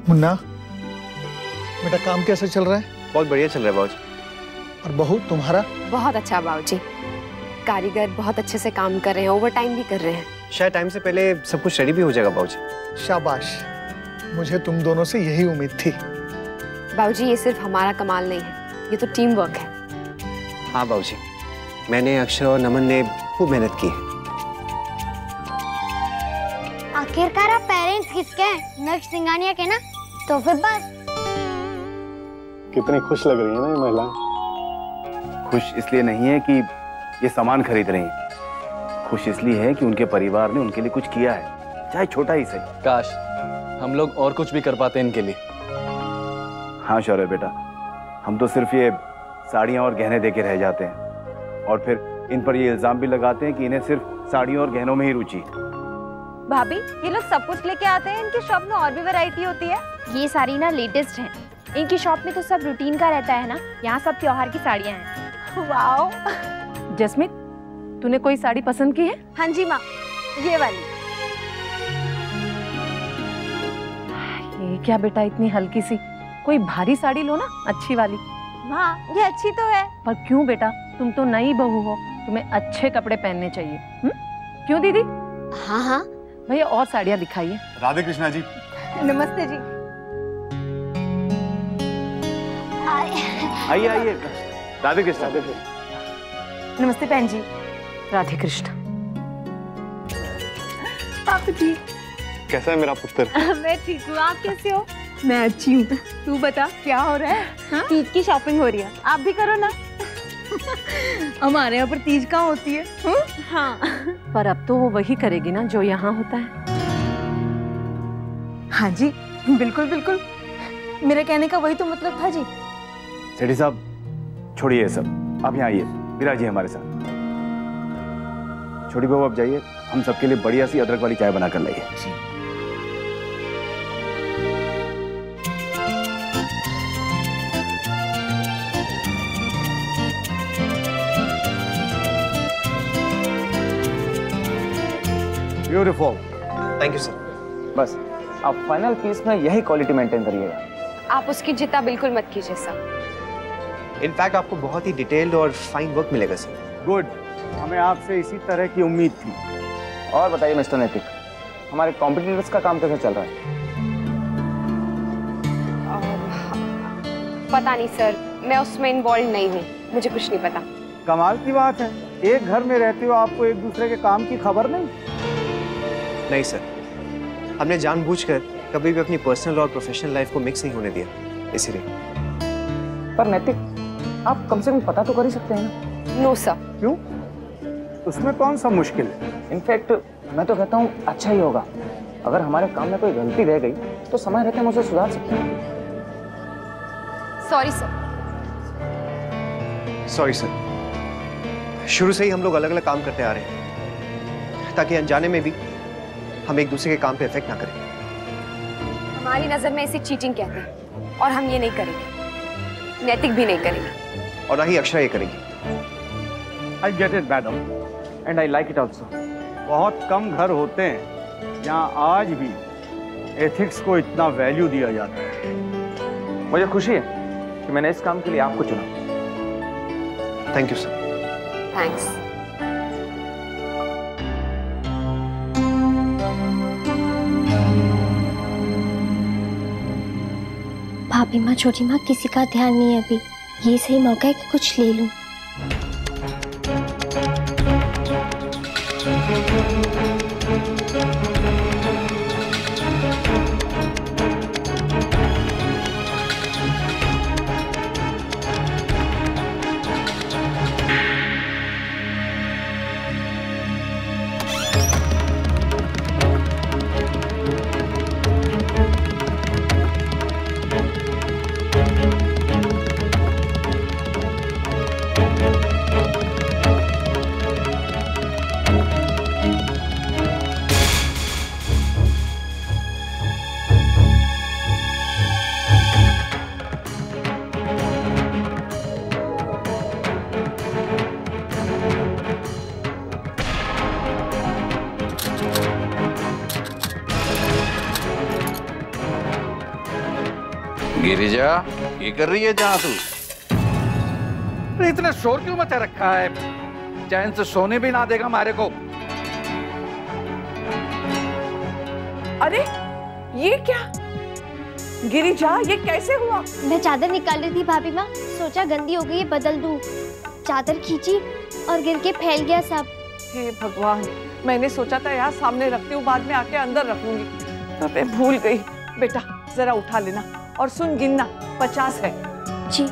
मुन्ना, बेटा काम कैसे चल रहा है? बहुत बढ़िया चल रहा है बाबूजी। और बहू तुम्हारा? बहुत अच्छा बाबूजी, कारीगर बहुत अच्छे से काम कर रहे हैं, ओवर टाइम भी कर रहे हैं। शायद टाइम से पहले सब कुछ रेडी भी हो जाएगा बाबूजी। शाबाश, मुझे तुम दोनों से यही उम्मीद थी। बाबूजी ये सिर्फ हमारा कमाल नहीं है, ये तो टीम वर्क है। हाँ बाबूजी, मैंने, अक्षर और नमन ने खूब मेहनत की है। आखिरकार आप पेरेंट्स किसके हैं? नेक्स्ट सिंगानिया के ना? तो फिर बस। कितनी खुश लग रही है ना ये महिला। खुश इसलिए नहीं है कि ये सामान खरीद रही हैं, खुश इसलिए है कि उनके परिवार ने उनके लिए कुछ किया है, चाहे छोटा ही सही। काश हम लोग और कुछ भी कर पाते इनके लिए। हाँ शौर्य बेटा, हम तो सिर्फ ये साड़ियाँ और गहने देके रह जाते हैं और फिर इन पर ये इल्जाम भी लगाते हैं कि इन्हें सिर्फ साड़ियों और गहनों में ही रुचि है। भाभी, ये लोग सब कुछ लेके आते हैं, इनकी शॉप में और भी वैरायटी होती है। ये साड़ी ना लेटेस्ट है, इनकी शॉप में तो सब रूटीन का रहता है ना, यहाँ सब त्योहार की साड़ियाँ हैं। वाओ। जस्मीत, तूने कोई साड़ी पसंद की है? हाँ जी माँ, ये वाली। ये क्या बेटा, इतनी हल्की सी, कोई भारी साड़ी लो ना, अच्छी वाली। माँ ये अच्छी तो है। पर क्यों बेटा, तुम तो नई बहू हो, तुम्हें अच्छे कपड़े पहनने चाहिए। क्यों दीदी? हाँ हाँ भैया, और साड़ियाँ दिखाइए। राधे कृष्णा जी। नमस्ते जी। आइए आइए, राधे कृष्ण। नमस्ते बहन जी। राधे कृष्ण। आप जी? कैसा है मेरा पुत्र? मैं ठीक हूँ, आप कैसे हो? मैं अच्छी हूँ, तू बता क्या हो रहा है? तीज की शॉपिंग हो रही है, आप भी करो ना। हमारे यहाँ पर तीज कहाँ होती है? हाँ। पर अब तो वो वही करेगी ना जो यहाँ होता है। हाँ जी, बिल्कुल बिल्कुल, मेरे कहने का वही तो मतलब था जी। सेठी साहब छोड़िए ये सब, आप यहाँ आइए, विराजिए हमारे साथ। छोटी बहू आप जाइए, हम सबके लिए बढ़िया सी अदरक वाली चाय बना कर लाइए। ब्यूटीफुल। Thank you sir. बस आप फाइनल पीस में यही क्वालिटी मेंटेन करिएगा। आप उसकी चिंता बिल्कुल मत कीजिए सर। इनफैक्ट आपको बहुत ही डिटेल्ड और फाइन वर्क मिलेगा सर। गुड, हमें आपसे इसी तरह की उम्मीद थी। और बताइए मिस्टर नैतिक, हमारे कॉम्पिटिटर्स का काम कैसे चल रहा है? पता नहीं सर, मैं उसमें इन्वॉल्व नहीं हूँ, मुझे कुछ नहीं पता। कमाल की बात है, एक घर में रहते हो आपको एक दूसरे के काम की खबर नहीं? नहीं सर, हमने जानबूझकर कभी भी अपनी पर्सनल और प्रोफेशनल लाइफ को मिक्स नहीं होने दिया, इसीलिए। पर नैतिक, आप कम से कम पता तो कर ही सकते हैं ना? No sir. क्यों? उसमें कौन सा मुश्किल है? इनफैक्ट मैं तो कहता हूँ अच्छा ही होगा, अगर हमारे काम में कोई गलती रह गई तो समय रहते हम उसे सुधार सकते हैं। Sorry sir. सॉरी सर, शुरू से ही हम लोग अलग अलग काम करते आ रहे हैं ताकि अनजाने में भी हम एक दूसरे के काम पे इफेक्ट ना करें। हमारी नजर में इसे चीटिंग कहते हैं और हम ये नहीं करेंगे, नैतिक भी नहीं करेंगे और ना ही अक्षरा ये करेगी। I get it madam, and I like it also. बहुत कम घर होते हैं जहाँ आज भी एथिक्स को इतना वैल्यू दिया जाता है। मुझे खुशी है कि मैंने इस काम के लिए आपको चुना। Thank you sir. थैंक्स। भाभी माँ, छोटी माँ, किसी का ध्यान नहीं है अभी, ये सही मौका है कि कुछ ले लूं। गिरिजा, ये कर रही है जहाँ तू? अरे इतना शोर क्यों मचा रखा है? चैन से सोने भी ना देगा हमारे को। अरे ये क्या गिरिजा, ये कैसे हुआ? मैं चादर निकाल रही थी भाभी माँ, सोचा गंदी हो गई है बदल दूं। चादर खींची और गिर के फैल गया सब। हे भगवान, मैंने सोचा था यहाँ सामने रखती हूँ, बाद में आके अंदर रखूंगी। तो मैं भूल गई। बेटा जरा उठा लेना और सुन, गिनना 50 है। जी।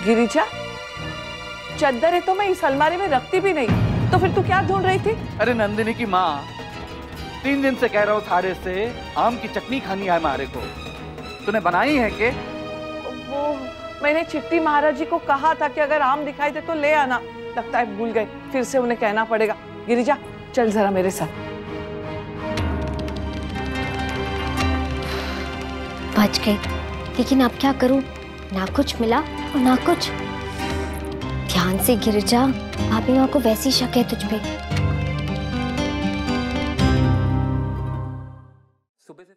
गिरिजा, चद्दर तो मैं इस अलमारी में रखती भी नहीं, तो फिर तू क्या ढूंढ रही थी? अरे नंदिनी की माँ, 3 दिन से कह रहा हूँ थारे से आम की चटनी खानी है हमारे को। तूने बनाई है के? वो मैंने चिट्टी महाराज जी को कहा था कि अगर आम दिखाई दे तो ले आना। लगता है भूल गए, फिर से उन्हें कहना पड़ेगा। गिरिजा चल जरा मेरे साथ। बच गई, लेकिन अब क्या करूं? ना कुछ मिला और ना कुछ। ध्यान से गिरिजा, भाभी माँ को वैसी शक है तुझ पे। सुबह से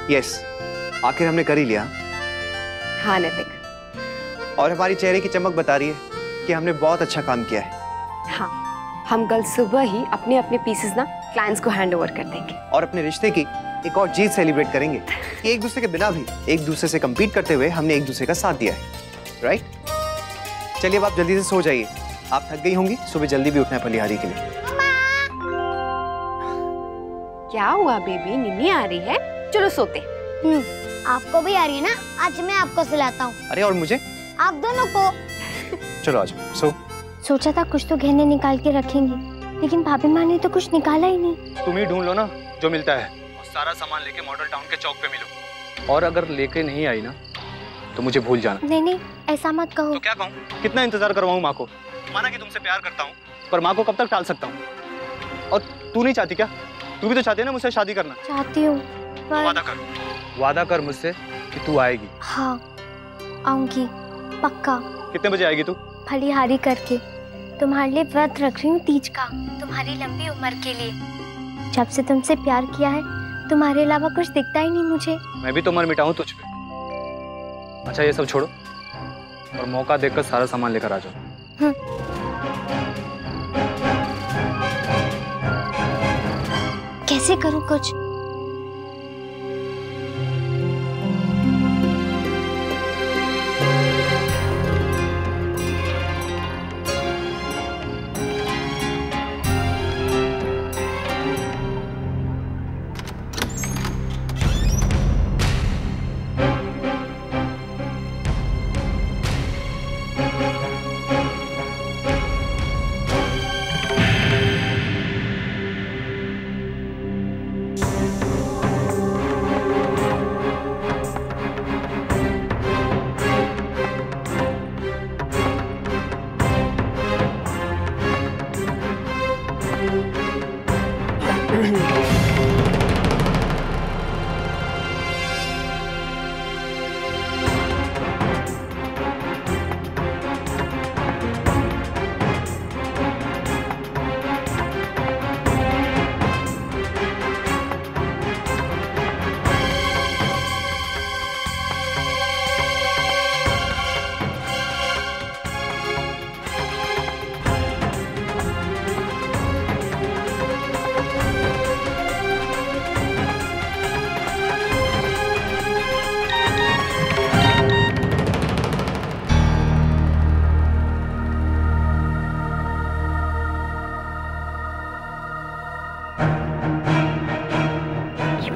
यस, आखिर हमने कर ही लिया। हाँ नैतिक। और हमारी चेहरे की चमक बता रही है कि हमने बहुत अच्छा काम किया है। हाँ, हम कल सुबह ही अपने अपने पीसेस ना क्लाइंट्स को हैंड ओवर कर देंगे और अपने रिश्ते की एक और जीत सेलिब्रेट करेंगे कि एक दूसरे के बिना भी एक दूसरे से compete करते हुए हमने एक दूसरे का साथ दिया है। राइट? चलिए अब आप जल्दी से सो जाइए, आप थक गई होंगी, सुबह जल्दी भी उठना है पलिहारी के लिए। क्या हुआ बेबी, नीनी आ रही है? चलो सोते। आपको भी आ रही है ना? आज मैं आपको सिलाता हूँ। अरे और मुझे? आप दोनों को। चलो आज सो। सोचा था कुछ तो गहने निकाल के रखेंगे, लेकिन भाभी माँ ने तो कुछ निकाला ही नहीं। तुम ही ढूंढ लो ना जो मिलता है, और सारा सामान लेके मॉडल टाउन के चौक पे मिलो। और अगर लेके नहीं आई ना तो मुझे भूल जाना। नहीं नहीं, ऐसा मत कहो। तो क्या कहूँ? कितना इंतजार करवाऊँ माँ को? माना कि तुमसे प्यार करता हूँ, पर माँ को कब तक टाल सकता हूँ? और तू नहीं चाहती क्या? तू भी तो चाहती है ना मुझसे शादी करना? चाहती हूँ पर... वादा कर मुझसे कि तू आएगी। हाँ आऊंगी, पक्का। कितने बजे आएगी तू? फलिहारी करके। तुम्हारे लिए व्रत रख रही हूँ तीज का, तुम्हारी लंबी उम्र के लिए। जब से तुमसे प्यार किया है, तुम्हारे अलावा कुछ दिखता ही नहीं मुझे। मैं भी तो मर मिटा हूँ तुझ पे। अच्छा ये सब छोड़ो और मौका देखकर सारा सामान लेकर आ जाओ। कैसे करूँ कुछ?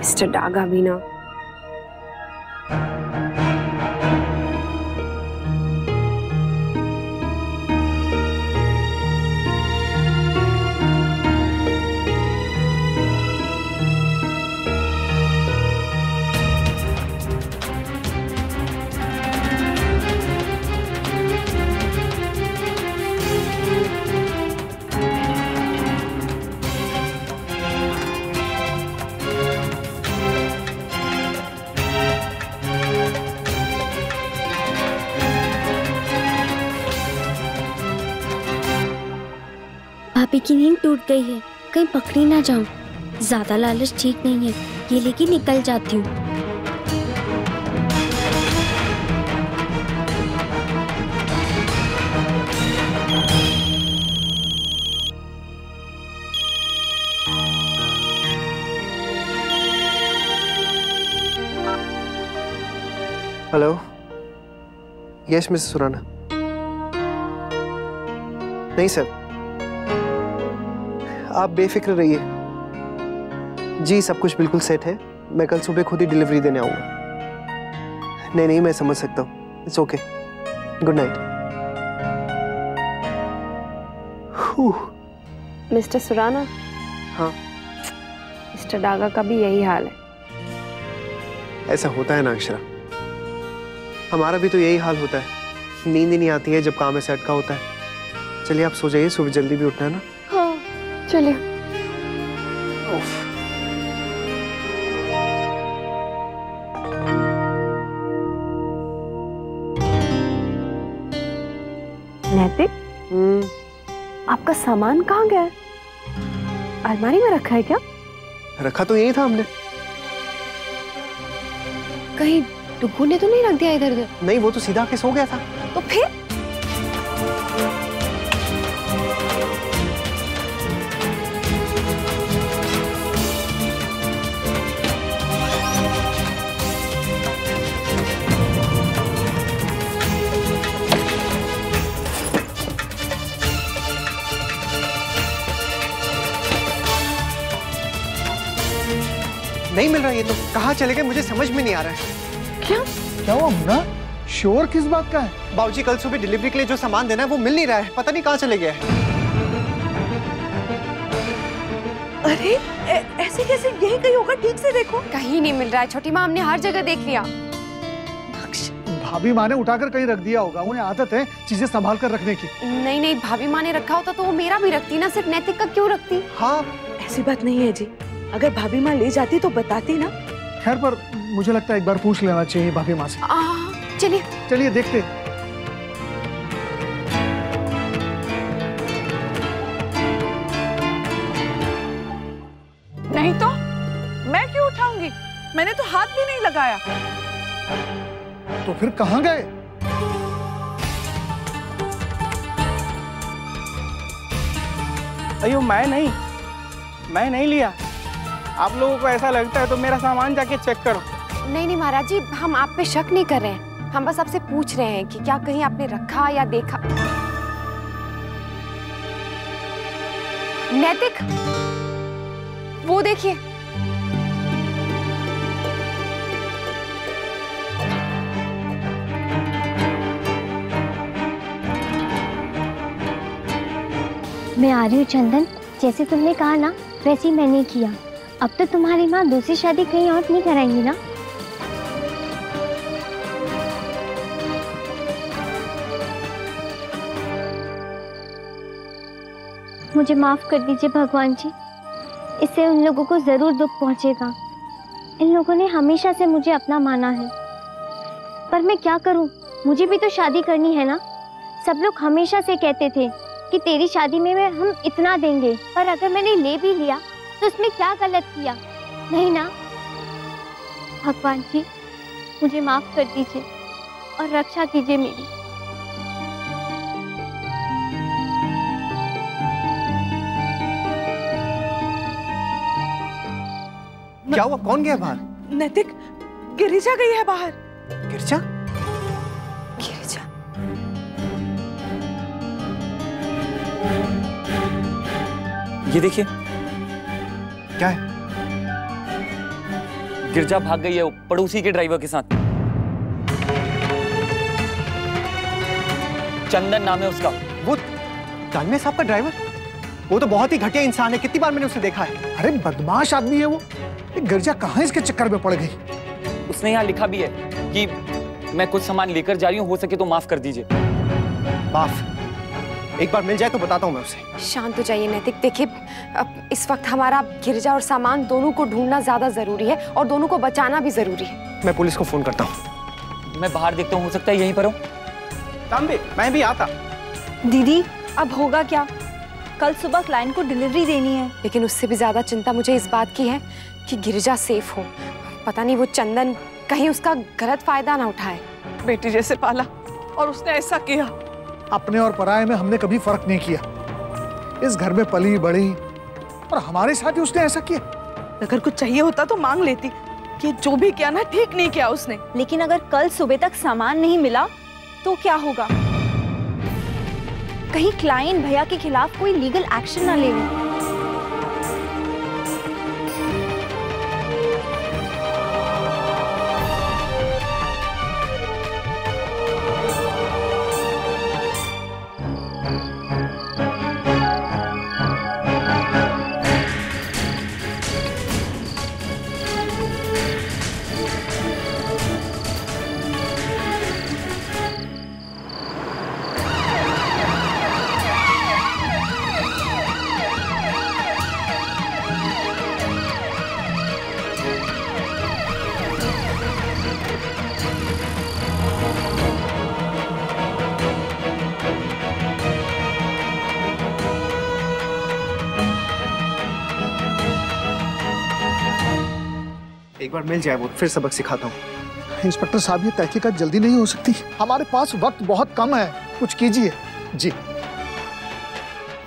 मिस्टर डागा भी ना। भाभी की नींद टूट गई है, कहीं पकड़ी ना जाऊं। ज्यादा लालच ठीक नहीं है, ये लेके निकल जाती हूँ। Hello, yes Mrs Surana. नहीं सर, आप बेफिक्र रहिए जी, सब कुछ बिल्कुल सेट है। मैं कल सुबह खुद ही डिलीवरी देने आऊंगा। नहीं, मैं समझ सकता हूँ। It's okay, good night. Mister Surana. हाँ, मिस्टर डागा का भी यही हाल है। ऐसा होता है ना अक्षरा, हमारा भी तो यही हाल होता है। नींद ही नहीं आती है जब काम ऐसे अटका होता है। चलिए आप सो जाइए, सुबह जल्दी भी उठना है ना। हाँ चलिए। नैतिक, आपका सामान कहाँ गया? अलमारी में रखा है क्या? रखा तो यही था हमने। कहीं टुक्कू ने तो नहीं रख दिया इधर उधर? नहीं, वो तो सीधा आके सो गया था। तो फिर? नहीं मिल रहा ये तो। कहाँ चले गए मुझे समझ में नहीं आ रहा है। क्या हुआ मुन्ना? शोर किस बात का है? बाबूजी, कल सुबह डिलीवरी के लिए जो सामान देना है वो मिल नहीं रहा है। पता नहीं कहाँ चले गया है। अरे ऐसे कैसे? यही कहीं होगा, ठीक से देखो। कहीं नहीं मिल रहा है छोटी माँ, हमने हर जगह देख लिया। भाभी माँ ने उठाकर कहीं रख दिया होगा। उन्हें आदत है चीजें संभाल कर रखने की। नहीं, भाभी माँ ने रखा होता तो वो मेरा भी रखती ना, सिर्फ नैतिक का क्यों रखती? हाँ, ऐसी बात नहीं है जी। अगर भाभी माँ ले जाती तो बताती ना। खैर, पर मुझे लगता है एक बार पूछ लेना चाहिए भाभी माँ से। चलिए देखते। नहीं तो मैं क्यों उठाऊंगी? मैंने तो हाथ भी नहीं लगाया। तो फिर कहाँ गए? अयो मैं नहीं लिया। आप लोगों को ऐसा लगता है तो मेरा सामान जाके चेक करो। नहीं महाराज जी, हम आप पे शक नहीं कर रहे हैं। हम बस आपसे पूछ रहे हैं कि क्या कहीं आपने रखा या देखा। नैतिक, वो देखिए। मैं आ रही हूँ चंदन, जैसे तुमने कहा ना वैसे ही मैंने किया। अब तो तुम्हारी माँ दूसरी शादी कहीं और नहीं कराएंगी ना? मुझे माफ कर दीजिए भगवान जी, इससे उन लोगों को जरूर दुख पहुंचेगा। इन लोगों ने हमेशा से मुझे अपना माना है, पर मैं क्या करूं, मुझे भी तो शादी करनी है ना। सब लोग हमेशा से कहते थे कि तेरी शादी में हम इतना देंगे, पर अगर मैंने ले भी लिया तो उसमें क्या गलत किया? नहीं ना। भगवान जी मुझे माफ कर दीजिए और रक्षा कीजिए मेरी। क्या हुआ? कौन गया बाहर? नैतिक, गिरिजा गई है बाहर। गिरिजा? ये देखिए। क्या है? गिरजा भाग गई है पड़ोसी के ड्राइवर के साथ। चंदन नाम है उसका। वो तानवे साहब का ड्राइवर? वो तो बहुत ही घटिया इंसान है, कितनी बार मैंने उसे देखा है। अरे बदमाश आदमी है वो। गिरजा कहाँ इसके चक्कर में पड़ गई? उसने यहाँ लिखा भी है कि मैं कुछ सामान लेकर जा रही हूँ, हो सके तो माफ कर दीजिए। माफ? एक बार मिल जाए तो बताता हूँ मैं उसे। शांत हो जाइए नैतिक। देखिए, अब इस वक्त हमारा गिरजा और सामान दोनों को ढूंढना ज्यादा जरूरी है और दोनों को बचाना भी जरूरी है। मैं पुलिस को फोन करता हूँ। मैं बाहर देखता हूँ, हो सकता है यहीं पर हो। तांबे, मैं भी आता। दीदी अब होगा क्या? कल सुबह क्लाइंट को डिलीवरी देनी है। लेकिन उससे भी ज्यादा चिंता मुझे इस बात की है कि गिरजा सेफ हो। पता नहीं वो चंदन कहीं उसका गलत फायदा ना उठाए। बेटी जैसे पाला और उसने ऐसा किया। अपने और पराये में हमने कभी फर्क नहीं किया। इस घर में पली बड़ी और हमारे साथ ही उसने ऐसा किया। अगर कुछ चाहिए होता तो मांग लेती। ये जो भी किया ना, ठीक नहीं किया उसने। लेकिन अगर कल सुबह तक सामान नहीं मिला तो क्या होगा? कहीं क्लाइंट भैया के खिलाफ कोई लीगल एक्शन ना ले ले। एक बार मिल जाए वो, फिर सबक सिखाता हूँ। इंस्पेक्टर साहब, ये तहकीकात जल्दी नहीं हो सकती। हमारे पास वक्त बहुत कम है, कुछ कीजिए। जी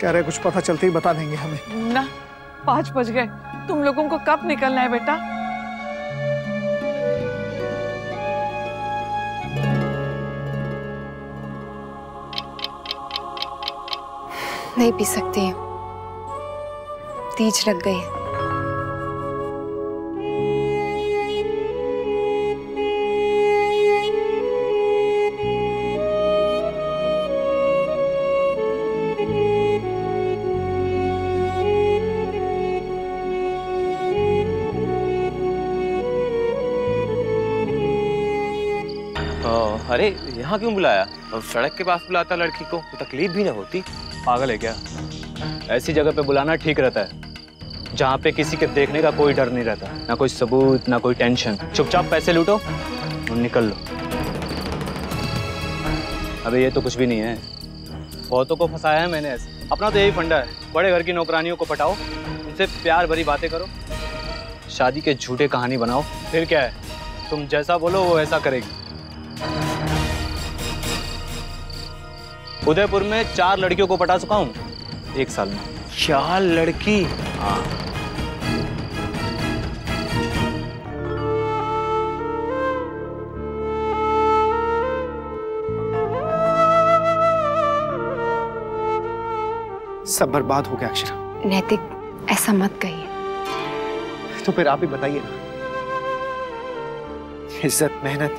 कह रहे कुछ पता चलते ही बता देंगे हमें। ना 5 बज गए। तुम लोगों को कब निकलना है बेटा? नहीं पी सकती, तीज लग गई। अरे यहाँ क्यों बुलाया? अब सड़क के पास बुलाता लड़की को तो तकलीफ भी ना होती। पागल है क्या? ऐसी जगह पे बुलाना ठीक रहता है जहाँ पे किसी के देखने का कोई डर नहीं रहता, ना कोई सबूत ना कोई टेंशन। चुपचाप पैसे लूटो और निकल लो। अबे ये तो कुछ भी नहीं है, बहुतों को फंसाया है मैंने ऐसे। अपना तो यही फंडा है, बड़े घर की नौकरानियों को पटाओ, उनसे प्यार भरी बातें करो, शादी के झूठे कहानी बनाओ, फिर क्या है, तुम जैसा बोलो वो ऐसा करेगी। उदयपुर में 4 लड़कियों को पटा चुका हूँ 1 साल में। 4 लड़की? हाँ। सब बर्बाद हो गया अक्षरा। नैतिक ऐसा मत कहिए। तो फिर आप ही बताइए ना। इज्जत मेहनत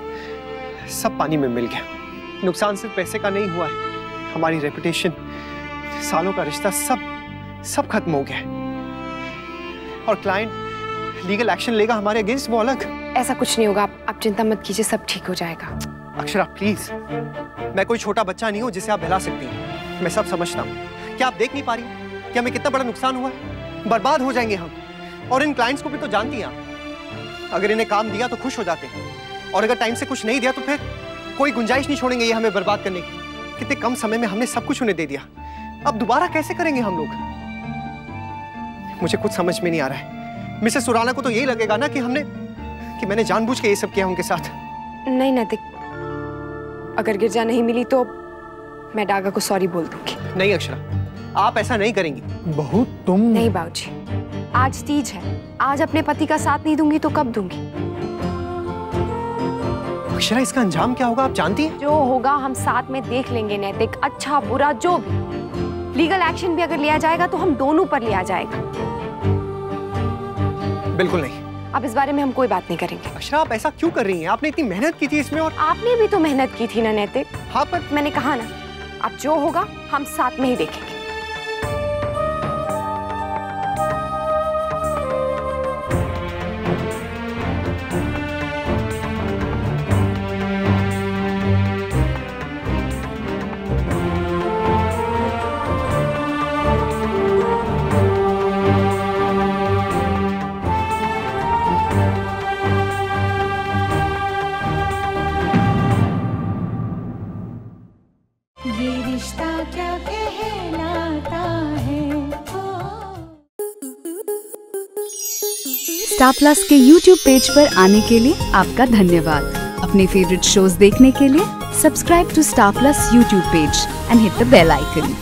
सब पानी में मिल गया। नुकसान सिर्फ पैसे का नहीं हुआ है, हमारी रेपुटेशन, सालों का रिश्ता सब खत्म हो गया है। और क्लाइंट लीगल एक्शन लेगा हमारे अगेंस्ट, वो अलग। ऐसा कुछ नहीं होगा, आप चिंता मत कीजिए, सब ठीक हो जाएगा। अक्षरा प्लीज, मैं कोई छोटा बच्चा नहीं हूँ जिसे आप बहला सकती हैं। मैं सब समझता हूँ। क्या आप देख नहीं पा रही कि हमें कितना बड़ा नुकसान हुआ है? बर्बाद हो जाएंगे हम। और इन क्लाइंट्स को भी तो जानती हैं आप। अगर इन्हें काम दिया तो खुश हो जाते हैं, और अगर टाइम से कुछ नहीं दिया तो फिर कोई गुंजाइश नहीं छोड़ेंगे ये हमें बर्बाद करने की। कितने कम समय में हमने सब कुछ उन्हें दे दिया, अब दोबारा कैसे करेंगे हम लोग? मुझे कुछ समझ में नहीं आ रहा है। मिसेस सुराना को तो यही लगेगा ना कि मैंने जानबूझ के ये सब किया उनके साथ। नहीं नैतिक, अगर गिरजा नहीं मिली तो मैं डागा को सॉरी बोल दूंगी। नहीं अक्षरा, आप ऐसा नहीं करेंगी। बहू तुम। नहीं बाबूजी, आज तीज है, आज अपने पति का साथ नहीं दूंगी तो कब दूंगी? अक्षरा, इसका अंजाम क्या होगा आप जानती हैं? जो होगा हम साथ में देख लेंगे नैतिक, अच्छा बुरा जो भी। लीगल एक्शन भी अगर लिया जाएगा तो हम दोनों पर लिया जाएगा। बिल्कुल नहीं, अब इस बारे में हम कोई बात नहीं करेंगे। अच्छा आप ऐसा क्यों कर रही हैं? आपने इतनी मेहनत की थी इसमें। और आपने भी तो मेहनत की थी ना नैतिक। हाँ पर मैंने कहा ना, अब जो होगा हम साथ में ही देखेंगे। स्टार प्लस के YouTube पेज पर आने के लिए आपका धन्यवाद। अपने फेवरेट शोज देखने के लिए subscribe to Star Plus YouTube page and hit the bell icon.